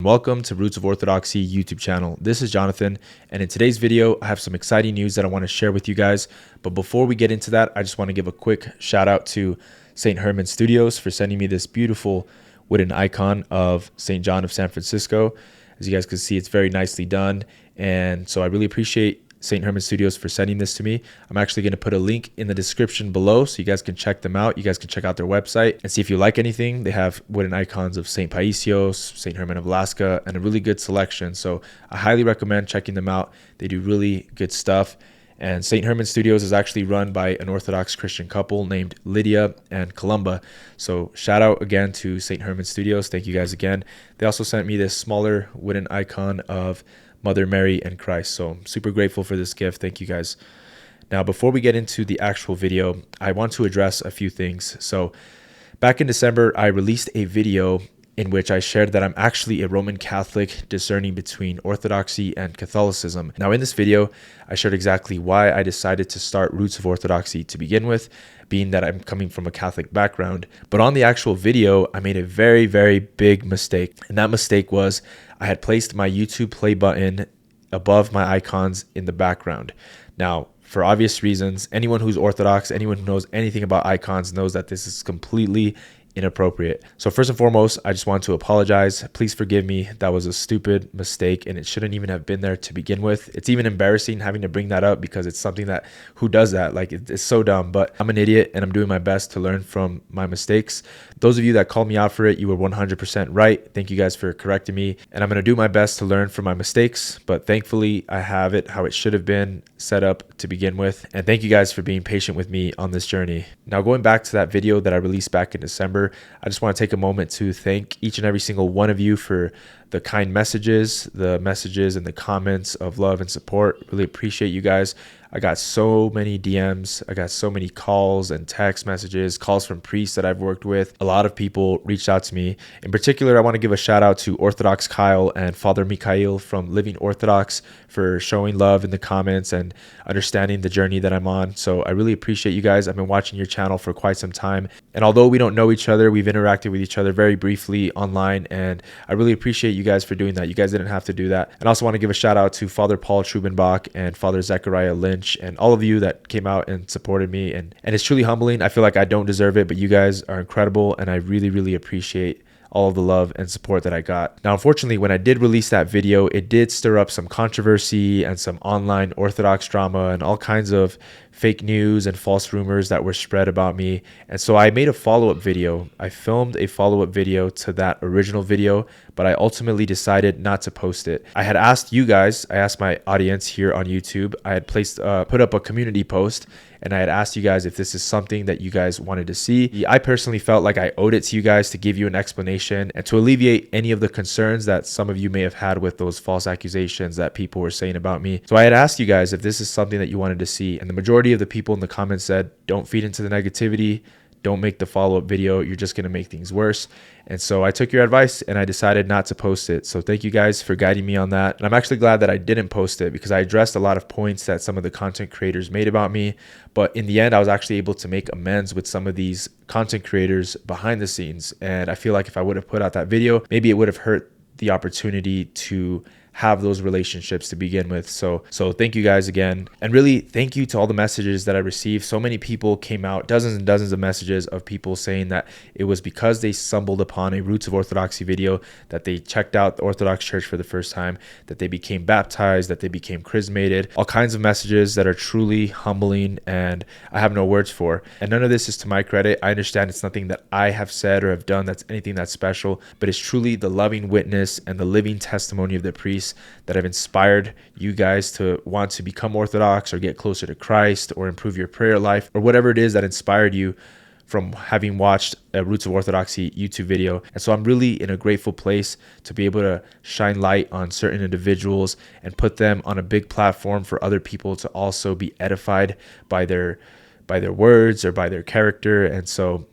Welcome to Roots of Orthodoxy YouTube channel. This is Jonathan, and in today's video, I have some exciting news that I want to share with you guys. But before we get into that, I just want to give a quick shout out to St. Herman Studios for sending me this beautiful wooden icon of St. John of San Francisco. As you guys can see, it's very nicely done, and so I really appreciate St. Herman Studios for sending this to me. I'm actually going to put a link in the description below so you guys can check them out. You guys can check out their website and see if you like anything. They have wooden icons of St. Paisios, St. Herman of Alaska, and a really good selection. So I highly recommend checking them out. They do really good stuff. And St. Herman Studios is actually run by an Orthodox Christian couple named Lydia and Columba. So shout out again to St. Herman Studios. Thank you guys again. They also sent me this smaller wooden icon of Mother Mary and Christ. So I'm super grateful for this gift. Thank you guys. Now, before we get into the actual video, I want to address a few things. So back in December, I released a video in which I shared that I'm actually a Roman Catholic discerning between Orthodoxy and Catholicism. Now, in this video, I shared exactly why I decided to start Roots of Orthodoxy to begin with, being that I'm coming from a Catholic background. But on the actual video, I made a very, very big mistake. And that mistake was I had placed my YouTube play button above my icons in the background. Now, for obvious reasons, anyone who's Orthodox, anyone who knows anything about icons knows that this is completely inappropriate. So first and foremost, I just want to apologize. Please forgive me. That was a stupid mistake and it shouldn't even have been there to begin with. It's even embarrassing having to bring that up because it's something that who does that? Like it's so dumb, but I'm an idiot and I'm doing my best to learn from my mistakes. Those of you that called me out for it, you were 100% right. Thank you guys for correcting me. And I'm going to do my best to learn from my mistakes, but thankfully I have it how it should have been set up to begin with. And thank you guys for being patient with me on this journey. Now, going back to that video that I released back in December, I just want to take a moment to thank each and every single one of you for the kind messages, and the comments of love and support. Really appreciate you guys. I got so many DMs. I got so many calls and text messages, calls from priests that I've worked with. A lot of people reached out to me. In particular, I want to give a shout out to Orthodox Kyle and Father Mikhail from Living Orthodox for showing love in the comments and understanding the journey that I'm on. So I really appreciate you guys. I've been watching your channel for quite some time. And although we don't know each other, we've interacted with each other very briefly online. And I really appreciate you guys for doing that. You guys didn't have to do that. And I also want to give a shout out to Father Paul Trubenbach and Father Zechariah Lynch and all of you that came out and supported me. And it's truly humbling. I feel like I don't deserve it, but you guys are incredible. And I really, really appreciate all of the love and support that I got. Now, unfortunately, when I did release that video, it did stir up some controversy and some online Orthodox drama and all kinds of fake news and false rumors that were spread about me. And so I made a follow-up video. I filmed a follow-up video to that original video, but I ultimately decided not to post it. I had asked you guys, I asked my audience here on YouTube, I had put up a community post and I had asked you guys if this is something that you guys wanted to see. I personally felt like I owed it to you guys to give you an explanation and to alleviate any of the concerns that some of you may have had with those false accusations that people were saying about me. So I had asked you guys if this is something that you wanted to see, and the majority of the people in the comments said, don't feed into the negativity. Don't make the follow-up video. You're just going to make things worse. And so I took your advice and I decided not to post it. So thank you guys for guiding me on that. And I'm actually glad that I didn't post it because I addressed a lot of points that some of the content creators made about me. But in the end, I was actually able to make amends with some of these content creators behind the scenes. And I feel like if I would have put out that video, maybe it would have hurt the opportunity to have those relationships to begin with. So thank you guys again. And really thank you to all the messages that I received. So many people came out, dozens and dozens of messages of people saying that it was because they stumbled upon a Roots of Orthodoxy video, that they checked out the Orthodox Church for the first time, that they became baptized, that they became chrismated, all kinds of messages that are truly humbling and I have no words for. And none of this is to my credit. I understand it's nothing that I have said or have done that's anything that's special, but it's truly the loving witness and the living testimony of the priest that have inspired you guys to want to become Orthodox or get closer to Christ or improve your prayer life or whatever it is that inspired you from having watched a Roots of Orthodoxy YouTube video. And so I'm really in a grateful place to be able to shine light on certain individuals and put them on a big platform for other people to also be edified by their words or by their character. And so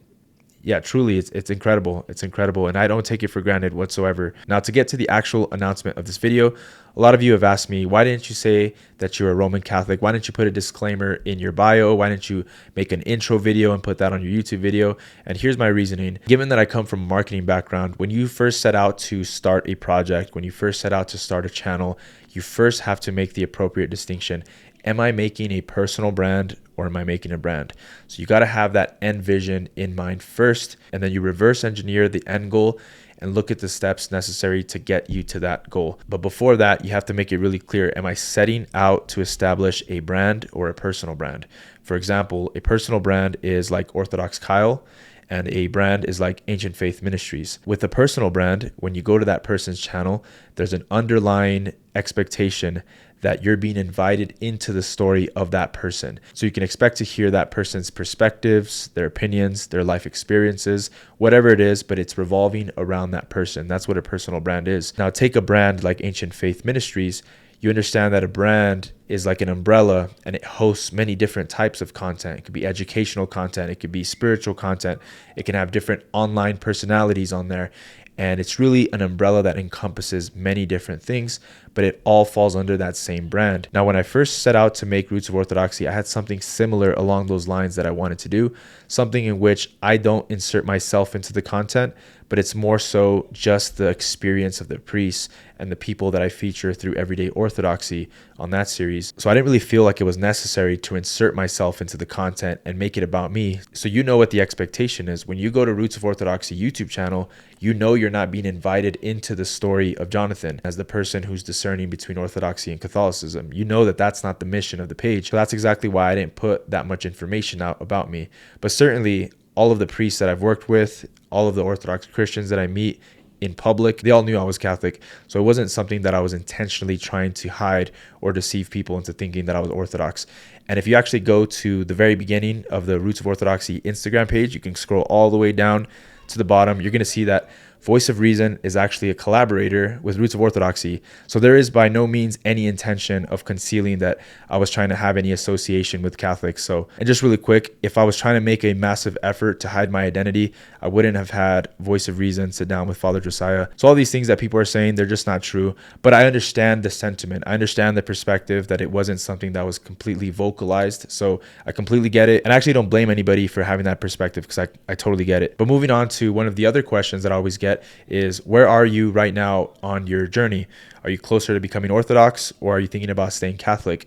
yeah, truly, it's incredible. It's incredible. And I don't take it for granted whatsoever. Now, to get to the actual announcement of this video, a lot of you have asked me, why didn't you say that you're a Roman Catholic? Why didn't you put a disclaimer in your bio? Why didn't you make an intro video and put that on your YouTube video? And here's my reasoning. Given that I come from a marketing background, when you first set out to start a project, when you first set out to start a channel, you first have to make the appropriate distinction. Am I making a personal brand or am I making a brand? So you got to have that end vision in mind first, and then you reverse engineer the end goal and look at the steps necessary to get you to that goal. But before that, you have to make it really clear. Am I setting out to establish a brand or a personal brand? For example, a personal brand is like Orthodox Kyle, and a brand is like Ancient Faith Ministries. With a personal brand, when you go to that person's channel, there's an underlying expectation that you're being invited into the story of that person. So you can expect to hear that person's perspectives, their opinions, their life experiences, whatever it is, but it's revolving around that person. That's what a personal brand is. Now, take a brand like Ancient Faith Ministries. You understand that a brand is like an umbrella and it hosts many different types of content. It could be educational content. It could be spiritual content. It can have different online personalities on there. And it's really an umbrella that encompasses many different things, but it all falls under that same brand. Now, when I first set out to make Roots of Orthodoxy, I had something similar along those lines that I wanted to do, something in which I don't insert myself into the content, but it's more so just the experience of the priests and the people that I feature through Everyday Orthodoxy on that series. So I didn't really feel like it was necessary to insert myself into the content and make it about me. So you know what the expectation is. When you go to Roots of Orthodoxy YouTube channel, you know you're not being invited into the story of Jonathan as the person who's discerning between Orthodoxy and Catholicism. You know that that's not the mission of the page. So that's exactly why I didn't put that much information out about me. But certainly all of the priests that I've worked with, all of the Orthodox Christians that I meet in public, they all knew I was Catholic. So it wasn't something that I was intentionally trying to hide or deceive people into thinking that I was Orthodox. And if you actually go to the very beginning of the Roots of Orthodoxy Instagram page, you can scroll all the way down to the bottom. You're going to see that Voice of Reason is actually a collaborator with Roots of Orthodoxy. So there is by no means any intention of concealing that I was trying to have any association with Catholics. So, and just really quick, if I was trying to make a massive effort to hide my identity, I wouldn't have had Voice of Reason sit down with Father Josiah. So all these things that people are saying, they're just not true. But I understand the sentiment. I understand the perspective that it wasn't something that was completely vocalized. So I completely get it. And I actually don't blame anybody for having that perspective because I totally get it. But moving on to one of the other questions that I always get is, where are you right now on your journey? Are you closer to becoming Orthodox, or are you thinking about staying Catholic?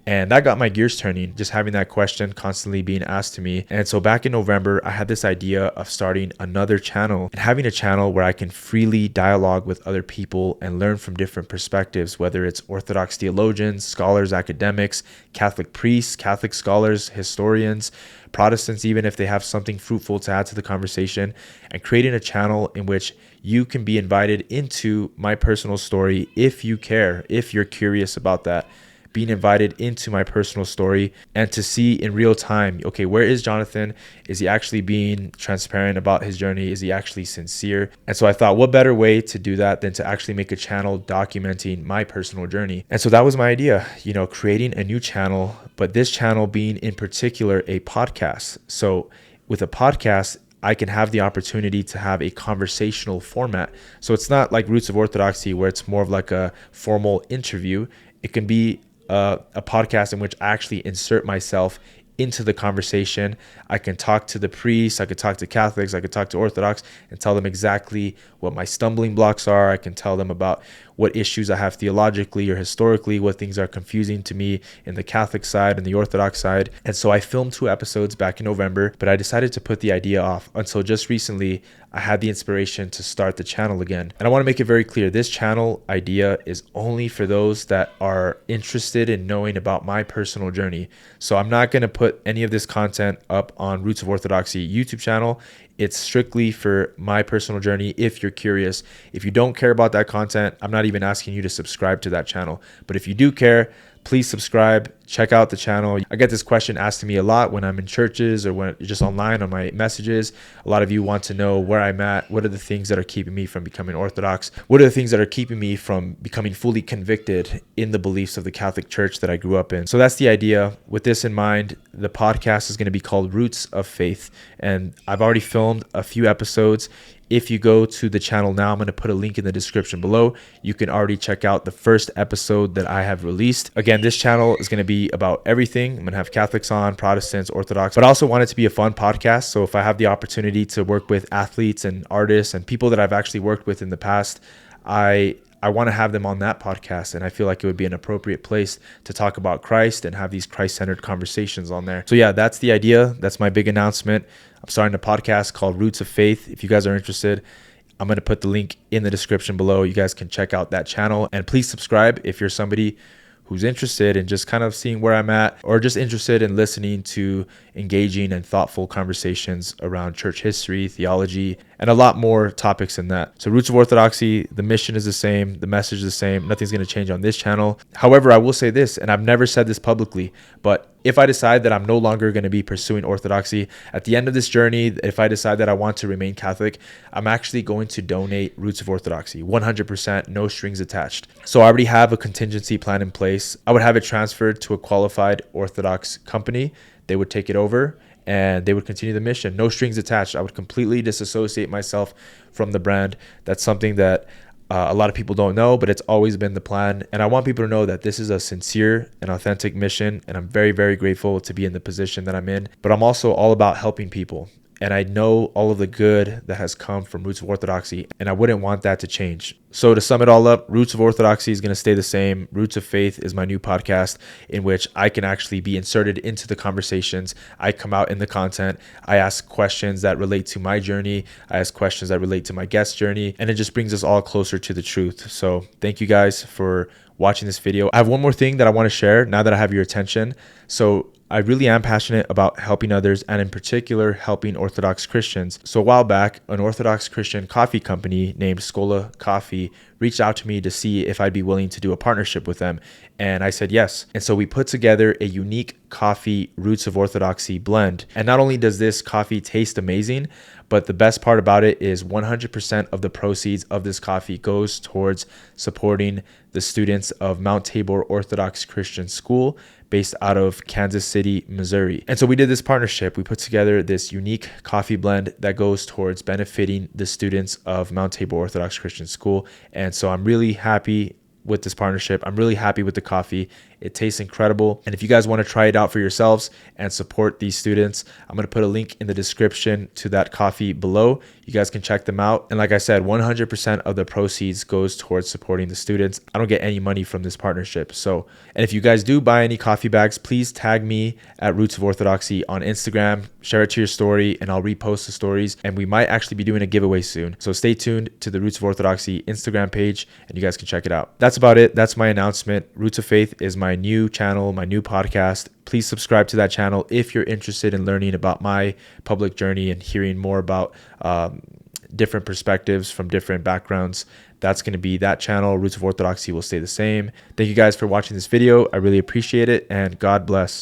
And that got my gears turning, just having that question constantly being asked to me. And so back in November, I had this idea of starting another channel and having a channel where I can freely dialogue with other people and learn from different perspectives, whether it's Orthodox theologians, scholars, academics, Catholic priests, Catholic scholars, historians, Protestants, even if they have something fruitful to add to the conversation, and creating a channel in which you can be invited into my personal story if you care, if you're curious about that. Being invited into my personal story and to see in real time, okay, where is Jonathan? Is he actually being transparent about his journey? Is he actually sincere? And so I thought, what better way to do that than to actually make a channel documenting my personal journey? And so that was my idea, creating a new channel, but this channel being in particular a podcast. So with a podcast, I can have the opportunity to have a conversational format. So it's not like Roots of Orthodoxy where it's more of like a formal interview. It can be a podcast in which I actually insert myself into the conversation. I can talk to the priests, I could talk to Catholics, I could talk to Orthodox and tell them exactly what my stumbling blocks are. I can tell them about what issues I have theologically or historically, what things are confusing to me in the Catholic side and the Orthodox side. And so I filmed 2 episodes back in November, but I decided to put the idea off until just recently I had the inspiration to start the channel again. And I want to make it very clear, this channel idea is only for those that are interested in knowing about my personal journey. So I'm not going to put any of this content up on Roots of Orthodoxy YouTube channel. It's strictly for my personal journey if you're curious. If you don't care about that content, I'm not even asking you to subscribe to that channel. But if you do care, please subscribe, check out the channel. I get this question asked to me a lot when I'm in churches or when just online on my messages. A lot of you want to know where I'm at. What are the things that are keeping me from becoming Orthodox? What are the things that are keeping me from becoming fully convicted in the beliefs of the Catholic Church that I grew up in? So that's the idea. With this in mind, the podcast is going to be called Roots of Faith. And I've already filmed a few episodes. If you go to the channel now, I'm going to put a link in the description below. You can already check out the first episode that I have released. Again, this channel is going to be about everything. I'm going to have Catholics on, Protestants, Orthodox, but I also want it to be a fun podcast. So if I have the opportunity to work with athletes and artists and people that I've actually worked with in the past, I want to have them on that podcast, and I feel like it would be an appropriate place to talk about Christ and have these Christ-centered conversations on there. So yeah, that's the idea. That's my big announcement. I'm starting a podcast called Roots of Faith. If you guys are interested, I'm going to put the link in the description below. You guys can check out that channel, and please subscribe if you're somebody who's interested in just kind of seeing where I'm at, or just interested in listening to engaging and thoughtful conversations around church history, theology, and a lot more topics than that. So Roots of Orthodoxy, the mission is the same, the message is the same. Nothing's going to change on this channel. However, I will say this, and I've never said this publicly, but if I decide that I'm no longer going to be pursuing Orthodoxy, at the end of this journey, if I decide that I want to remain Catholic, I'm actually going to donate Roots of Orthodoxy, 100%, no strings attached. So I already have a contingency plan in place. I would have it transferred to a qualified Orthodox company. They would take it over and they would continue the mission, no strings attached. I would completely disassociate myself from the brand. That's something that a lot of people don't know, but it's always been the plan. And I want people to know that this is a sincere and authentic mission. And I'm very, very grateful to be in the position that I'm in. But I'm also all about helping people. And I know all of the good that has come from Roots of Orthodoxy, and I wouldn't want that to change. So to sum it all up, Roots of Orthodoxy is going to stay the same. Roots of Faith is my new podcast in which I can actually be inserted into the conversations. I come out in the content. I ask questions that relate to my journey. I ask questions that relate to my guest journey, and it just brings us all closer to the truth. So thank you guys for watching this video. I have one more thing that I want to share now that I have your attention. So I really am passionate about helping others, and in particular, helping Orthodox Christians. So a while back, an Orthodox Christian coffee company named Scola Coffee reached out to me to see if I'd be willing to do a partnership with them. And I said yes. And so we put together a unique coffee Roots of Orthodoxy blend. And not only does this coffee taste amazing, but the best part about it is 100% of the proceeds of this coffee goes towards supporting the students of Mount Tabor Orthodox Christian School based out of Kansas City, Missouri. And so we did this partnership. We put together this unique coffee blend that goes towards benefiting the students of Mount Tabor Orthodox Christian School. And so I'm really happy with this partnership. I'm really happy with the coffee. It tastes incredible. And if you guys want to try it out for yourselves and support these students, I'm going to put a link in the description to that coffee below. You guys can check them out. And like I said, 100% of the proceeds goes towards supporting the students. I don't get any money from this partnership. So, and if you guys do buy any coffee bags, please tag me at Roots of Orthodoxy on Instagram, share it to your story, and I'll repost the stories. And we might actually be doing a giveaway soon. So stay tuned to the Roots of Orthodoxy Instagram page and you guys can check it out. That's about it. That's my announcement. Roots of Faith is my new channel, my new podcast. Please subscribe to that channel if you're interested in learning about my public journey and hearing more about different perspectives from different backgrounds. That's going to be that channel. Roots of Orthodoxy will stay the same. Thank you guys for watching this video. I really appreciate it, and God bless.